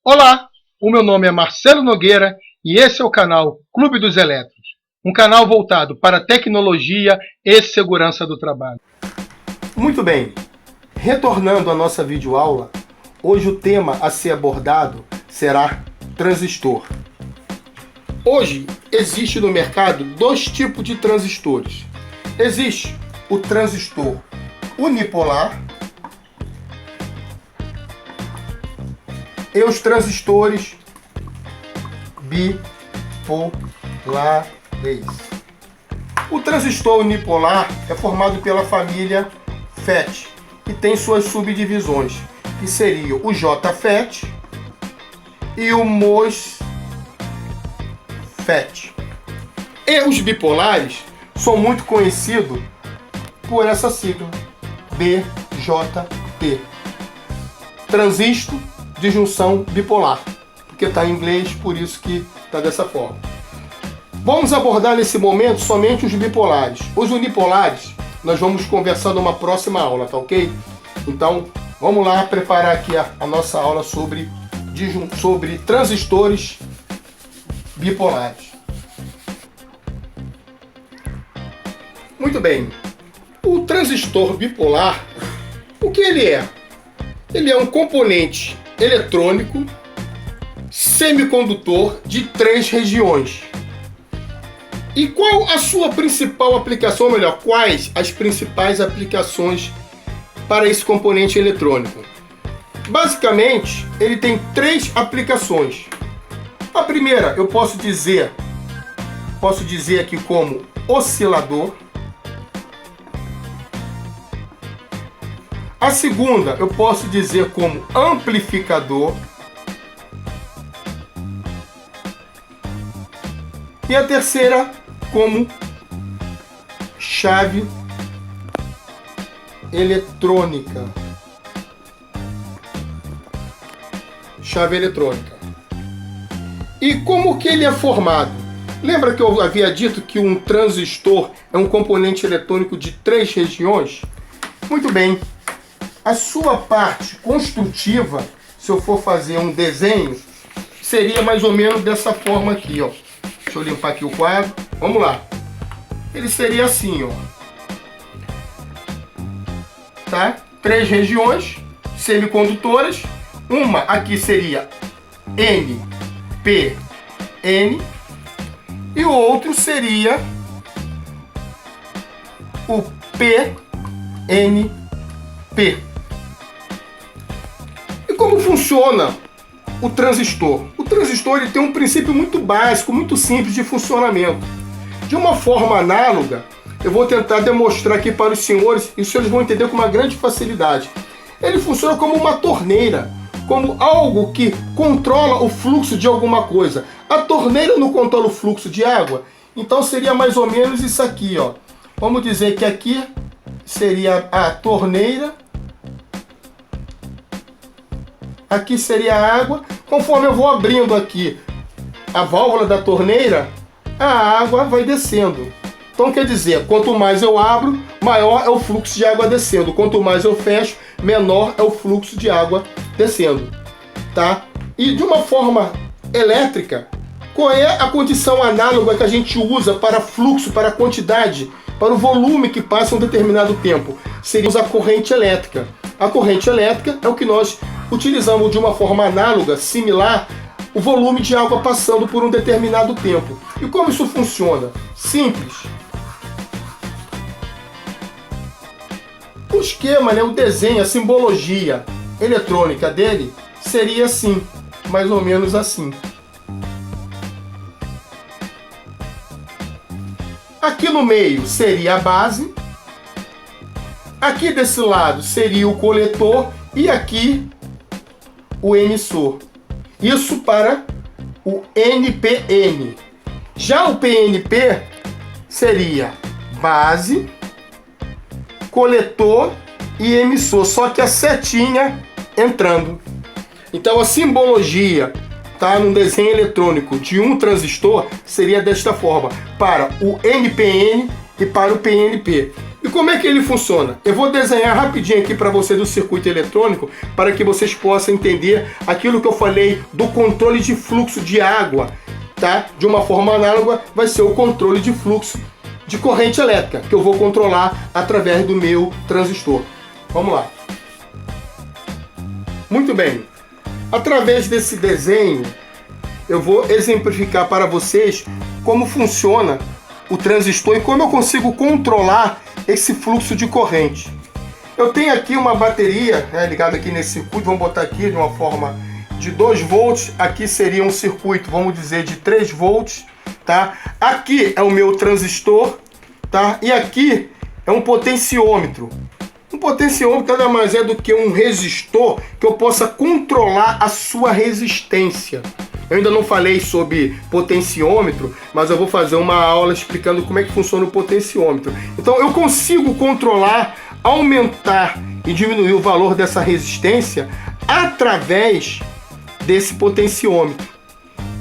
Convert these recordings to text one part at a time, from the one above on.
Olá, o meu nome é Marcelo Nogueira e esse é o canal Clube dos Elétrons, um canal voltado para tecnologia e segurança do trabalho. Muito bem, retornando à nossa videoaula, hoje o tema a ser abordado será transistor. Hoje existe no mercado dois tipos de transistores. Existe o transistor unipolar e os transistores bipolares. O transistor unipolar é formado pela família FET e tem suas subdivisões, que seriam o JFET e o MOSFET. E os bipolares são muito conhecidos por essa sigla, BJT. Transistor de junção bipolar, porque está em inglês, por isso que está dessa forma. Vamos abordar nesse momento somente os bipolares. Os unipolares nós vamos conversar numa próxima aula, tá ok? Então, vamos lá preparar aqui a nossa aula sobre transistores bipolares. Muito bem. O transistor bipolar, o que ele é? Ele é um componente eletrônico semicondutor de 3 regiões. E qual a sua principal aplicação, ou melhor, quais as principais aplicações para esse componente eletrônico? Basicamente, ele tem 3 aplicações. A primeira, eu posso dizer aqui como oscilador. A segunda, eu posso dizer como amplificador. E a terceira, como chave eletrônica. Chave eletrônica. E como que ele é formado? Lembra que eu havia dito que um transistor é um componente eletrônico de 3 regiões? Muito bem. A sua parte construtiva, se eu for fazer um desenho, seria mais ou menos dessa forma aqui, ó. Deixa eu limpar aqui o quadro. Vamos lá. Ele seria assim, ó. Tá? 3 regiões semicondutoras. Uma aqui seria NPN e o outro seria o PNP. E como funciona o transistor? O transistor ele tem um princípio muito básico, muito simples de funcionamento. De uma forma análoga, eu vou tentar demonstrar aqui para os senhores, e os senhores vão entender com uma grande facilidade. Ele funciona como uma torneira, como algo que controla o fluxo de alguma coisa. A torneira não controla o fluxo de água, então seria mais ou menos isso aqui, ó. Vamos dizer que aqui seria a torneira, aqui seria a água. Conforme eu vou abrindo aqui a válvula da torneira, a água vai descendo. Então quer dizer, quanto mais eu abro, maior é o fluxo de água descendo. Quanto mais eu fecho, menor é o fluxo de água descendo. Tá? E de uma forma elétrica, qual é a condição análoga que a gente usa para fluxo, para quantidade, para o volume que passa em um determinado tempo? Seria a corrente elétrica. A corrente elétrica é o que nós utilizamos de uma forma análoga, similar, o volume de água passando por um determinado tempo. E como isso funciona? Simples. O esquema, o desenho, a simbologia eletrônica dele seria assim, mais ou menos assim. Aqui no meio seria a base. Aqui desse lado seria o coletor e aqui o emissor. Isso para o NPN. Já o PNP seria base, coletor e emissor, só que a setinha entrando. Então a simbologia, tá, no desenho eletrônico de um transistor seria desta forma, para o NPN e para o PNP. E como é que ele funciona? Eu vou desenhar rapidinho aqui para vocês o circuito eletrônico para que vocês possam entender aquilo que eu falei do controle de fluxo de água, tá? De uma forma análoga vai ser o controle de fluxo de corrente elétrica, que eu vou controlar através do meu transistor. Vamos lá. Muito bem. Através desse desenho, eu vou exemplificar para vocês como funciona o transistor e como eu consigo controlar esse fluxo de corrente. Eu tenho aqui uma bateria, né, ligada aqui nesse circuito, vamos botar aqui de uma forma de 2 volts, aqui seria um circuito, vamos dizer, de 3 volts, tá? Aqui é o meu transistor, tá? E aqui é um potenciômetro. Um potenciômetro nada mais é do que um resistor que eu possa controlar a sua resistência. Eu ainda não falei sobre potenciômetro, mas eu vou fazer uma aula explicando como é que funciona o potenciômetro. Então eu consigo controlar, aumentar e diminuir o valor dessa resistência através desse potenciômetro.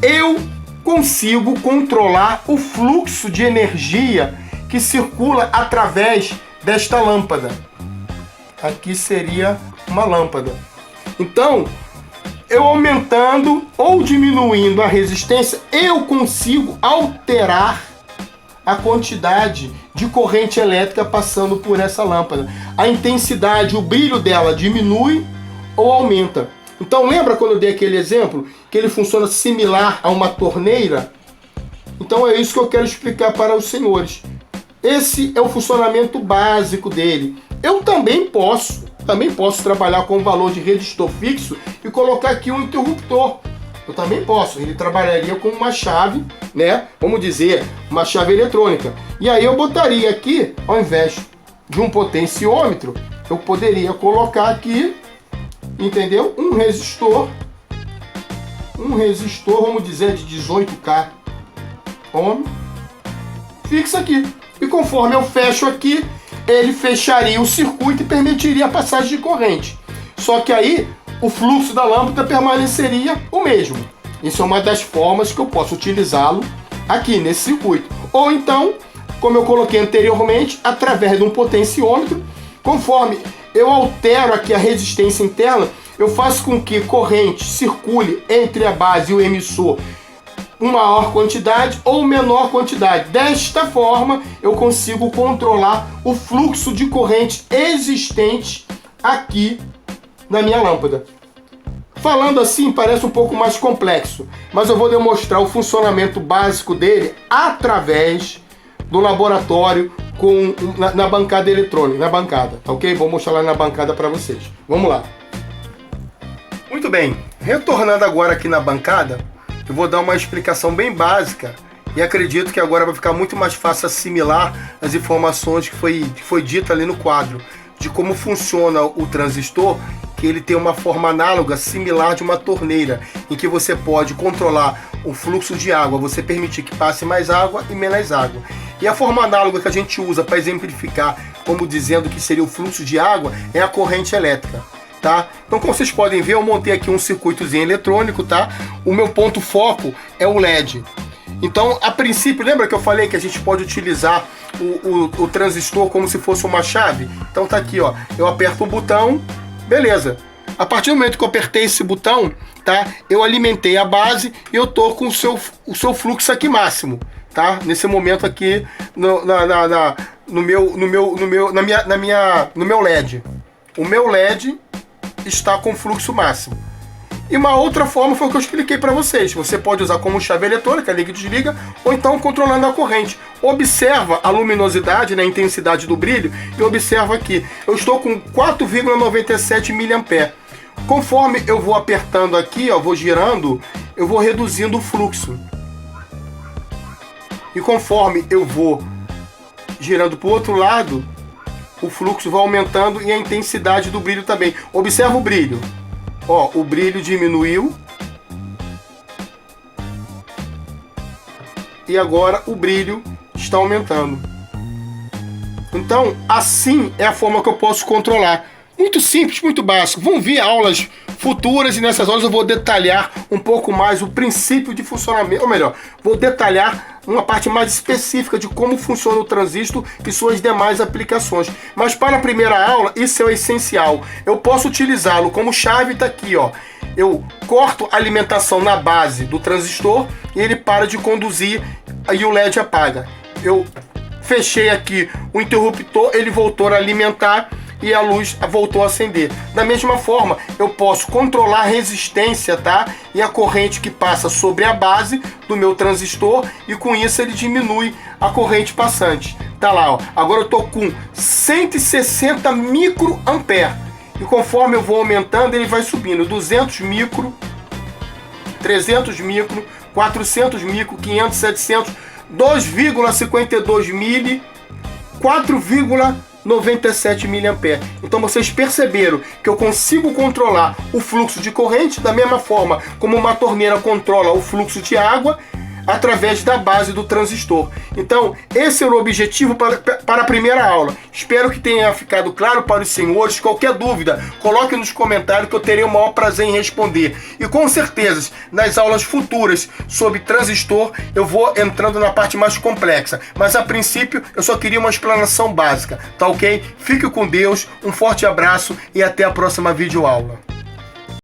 Eu consigo controlar o fluxo de energia que circula através desta lâmpada. Aqui seria uma lâmpada. Então, eu aumentando ou diminuindo a resistência, eu consigo alterar a quantidade de corrente elétrica passando por essa lâmpada. A intensidade, o brilho dela diminui ou aumenta. Então, lembra quando eu dei aquele exemplo? Que ele funciona similar a uma torneira? Então, é isso que eu quero explicar para os senhores. Esse é o funcionamento básico dele. Eu também posso trabalhar com o valor de resistor fixo e colocar aqui um interruptor. Eu também posso. Ele trabalharia com uma chave, né? Vamos dizer, uma chave eletrônica. E aí eu botaria aqui, ao invés de um potenciômetro, eu poderia colocar aqui, entendeu? Um resistor, vamos dizer, de 18K ohm, fixa aqui. E conforme eu fecho aqui, ele fecharia o circuito e permitiria a passagem de corrente. Só que aí o fluxo da lâmpada permaneceria o mesmo. Isso é uma das formas que eu posso utilizá-lo aqui nesse circuito. Ou então, como eu coloquei anteriormente, através de um potenciômetro, conforme eu altero aqui a resistência interna, eu faço com que corrente circule entre a base e o emissor uma maior quantidade ou menor quantidade. Desta forma, eu consigo controlar o fluxo de corrente existente aqui na minha lâmpada. Falando assim, parece um pouco mais complexo, mas eu vou demonstrar o funcionamento básico dele através do laboratório na bancada eletrônica, na bancada, ok? Vou mostrar lá na bancada para vocês. Vamos lá. Muito bem, retornando agora aqui na bancada, eu vou dar uma explicação bem básica e acredito que agora vai ficar muito mais fácil assimilar as informações que foi dita ali no quadro, de como funciona o transistor, que ele tem uma forma análoga, similar de uma torneira, em que você pode controlar o fluxo de água, você permitir que passe mais água e menos água. E a forma análoga que a gente usa para exemplificar, como dizendo que seria o fluxo de água, é a corrente elétrica. Tá? Então, como vocês podem ver, eu montei aqui um circuitozinho eletrônico, tá? O meu ponto foco é o LED. Então, a princípio, lembra que eu falei que a gente pode utilizar o transistor como se fosse uma chave? Então tá aqui, ó. Eu aperto um botão, beleza. A partir do momento que eu apertei esse botão, tá? Eu alimentei a base e eu tô com o seu fluxo aqui máximo, tá? Nesse momento aqui no meu LED. O meu LED está com fluxo máximo. E uma outra forma foi o que eu expliquei para vocês. Você pode usar como chave eletrônica, liga e desliga, ou então controlando a corrente. Observa a luminosidade, né, a intensidade do brilho, e observa aqui. Eu estou com 4,97 mA. Conforme eu vou apertando aqui, ó, vou girando, eu vou reduzindo o fluxo. E conforme eu vou girando para o outro lado, o fluxo vai aumentando e a intensidade do brilho também. Observa o brilho. Ó, o brilho diminuiu. E agora o brilho está aumentando. Então, assim é a forma que eu posso controlar. Muito simples, muito básico. Vão vir aulas futuras, e nessas aulas eu vou detalhar um pouco mais o princípio de funcionamento, ou melhor, vou detalhar uma parte mais específica de como funciona o transistor e suas demais aplicações. Mas para a primeira aula, isso é o essencial. Eu posso utilizá-lo como chave, tá aqui, ó. Eu corto a alimentação na base do transistor e ele para de conduzir e o LED apaga. Eu fechei aqui o interruptor, ele voltou a alimentar e a luz voltou a acender. Da mesma forma, eu posso controlar a resistência, tá? E a corrente que passa sobre a base do meu transistor, e com isso ele diminui a corrente passante. Tá lá, ó. Agora eu tô com 160 microampere. E conforme eu vou aumentando, ele vai subindo 200 micro, 300 micro, 400 micro, 500, 700, 2,52 mili, 4,97 mA. Então vocês perceberam que eu consigo controlar o fluxo de corrente da mesma forma como uma torneira controla o fluxo de água através da base do transistor. Então, esse era o objetivo para a primeira aula. Espero que tenha ficado claro para os senhores. Qualquer dúvida, coloque nos comentários que eu terei o maior prazer em responder. E com certeza, nas aulas futuras sobre transistor, eu vou entrando na parte mais complexa. Mas a princípio, eu só queria uma explanação básica, tá ok? Fique com Deus, um forte abraço e até a próxima videoaula.